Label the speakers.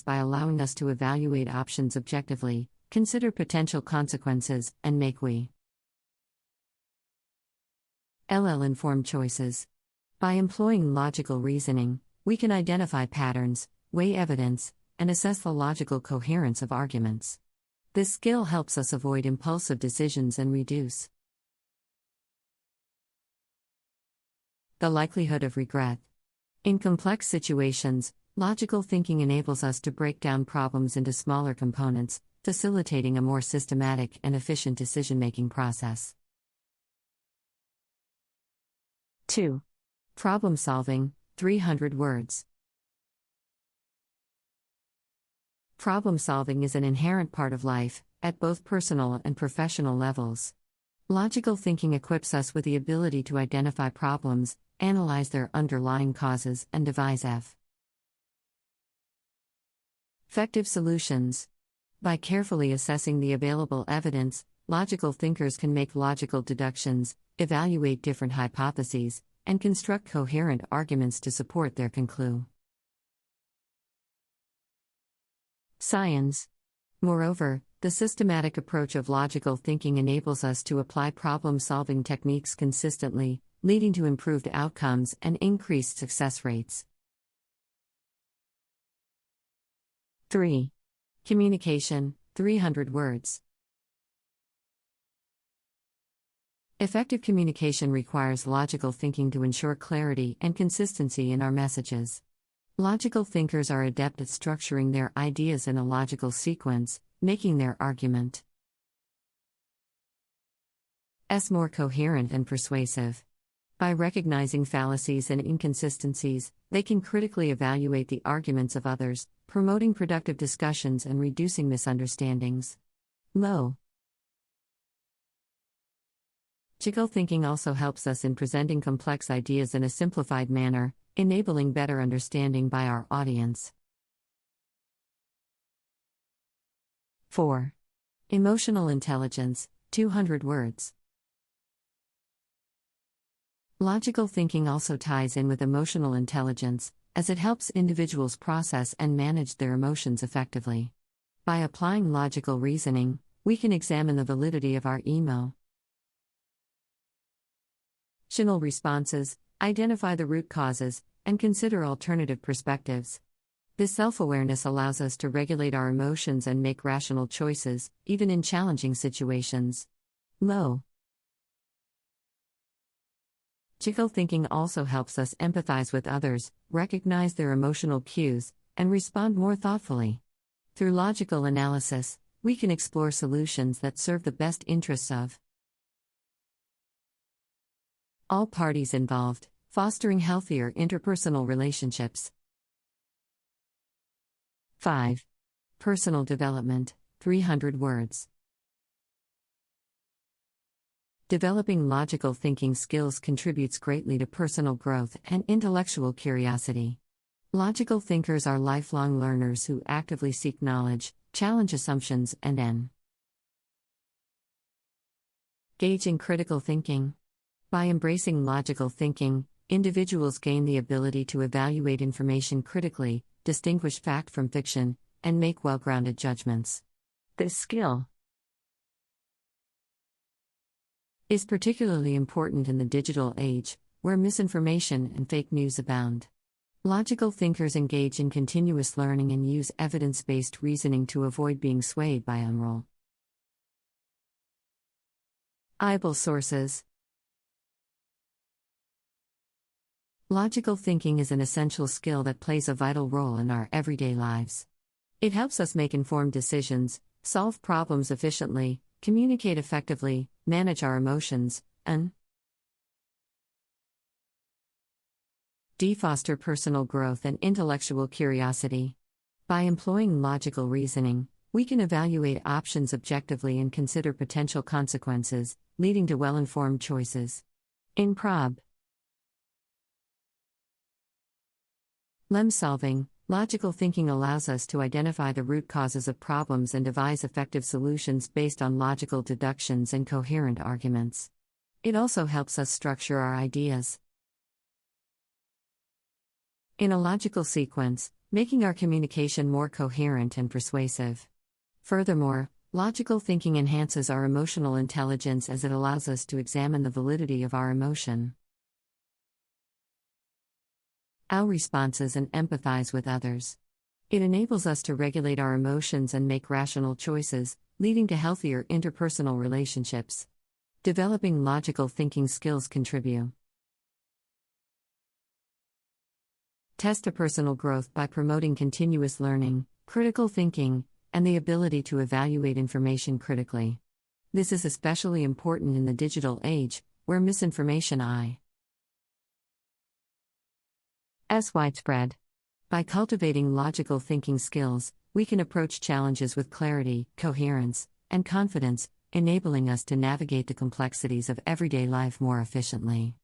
Speaker 1: by allowing us to evaluate options objectively, consider potential consequences, and make LL-informed choices. By employing logical reasoning, we can identify patterns, weigh evidence, and assess the logical coherence of arguments. This skill helps us avoid impulsive decisions and reduce the likelihood of regret. In complex situations, logical thinking enables us to break down problems into smaller components, facilitating a more systematic and efficient decision-making process. 2. Problem solving, 300 words. Problem solving is an inherent part of life, at both personal and professional levels. Logical thinking equips us with the ability to identify problems, analyze their underlying causes, and devise effective solutions. By carefully assessing the available evidence, logical thinkers can make logical deductions, evaluate different hypotheses, and construct coherent arguments to support their conclusion. Science. Moreover, the systematic approach of logical thinking enables us to apply problem-solving techniques consistently, leading to improved outcomes and increased success rates. 3. Communication, 300 words. Effective communication requires logical thinking to ensure clarity and consistency in our messages. Logical thinkers are adept at structuring their ideas in a logical sequence, making their argument more coherent and persuasive. By recognizing fallacies and inconsistencies, they can critically evaluate the arguments of others, promoting productive discussions and reducing misunderstandings. Logical thinking also helps us in presenting complex ideas in a simplified manner, enabling better understanding by our audience. 4. Emotional intelligence, 200 words. Logical thinking also ties in with emotional intelligence, as it helps individuals process and manage their emotions effectively. By applying logical reasoning, we can examine the validity of our emotional responses, identify the root causes, and consider alternative perspectives. This self-awareness allows us to regulate our emotions and make rational choices, even in challenging situations. Logical thinking also helps us empathize with others, recognize their emotional cues, and respond more thoughtfully. Through logical analysis, we can explore solutions that serve the best interests of all parties involved, fostering healthier interpersonal relationships. 5. Personal development, 300 words. Developing logical thinking skills contributes greatly to personal growth and intellectual curiosity. Logical thinkers are lifelong learners who actively seek knowledge, challenge assumptions, and engage in critical thinking. By embracing logical thinking, individuals gain the ability to evaluate information critically, distinguish fact from fiction, and make well-grounded judgments. This skill is particularly important in the digital age, where misinformation and fake news abound. Logical thinkers engage in continuous learning and use evidence-based reasoning to avoid being swayed by unreliable sources. Logical thinking is an essential skill that plays a vital role in our everyday lives. It helps us make informed decisions, solve problems efficiently, communicate effectively, manage our emotions, and foster personal growth and intellectual curiosity. By employing logical reasoning, we can evaluate options objectively and consider potential consequences, leading to well-informed choices. In problem solving, logical thinking allows us to identify the root causes of problems and devise effective solutions based on logical deductions and coherent arguments. It also helps us structure our ideas in a logical sequence, making our communication more coherent and persuasive. Furthermore, logical thinking enhances our emotional intelligence as it allows us to examine the validity of our emotion, our responses, and empathize with others. It enables us to regulate our emotions and make rational choices, leading to healthier interpersonal relationships. Developing logical thinking skills contribute. Test a personal growth by promoting continuous learning, critical thinking, and the ability to evaluate information critically. This is especially important in the digital age, where misinformation is widespread. By cultivating logical thinking skills, we can approach challenges with clarity, coherence, and confidence, enabling us to navigate the complexities of everyday life more efficiently.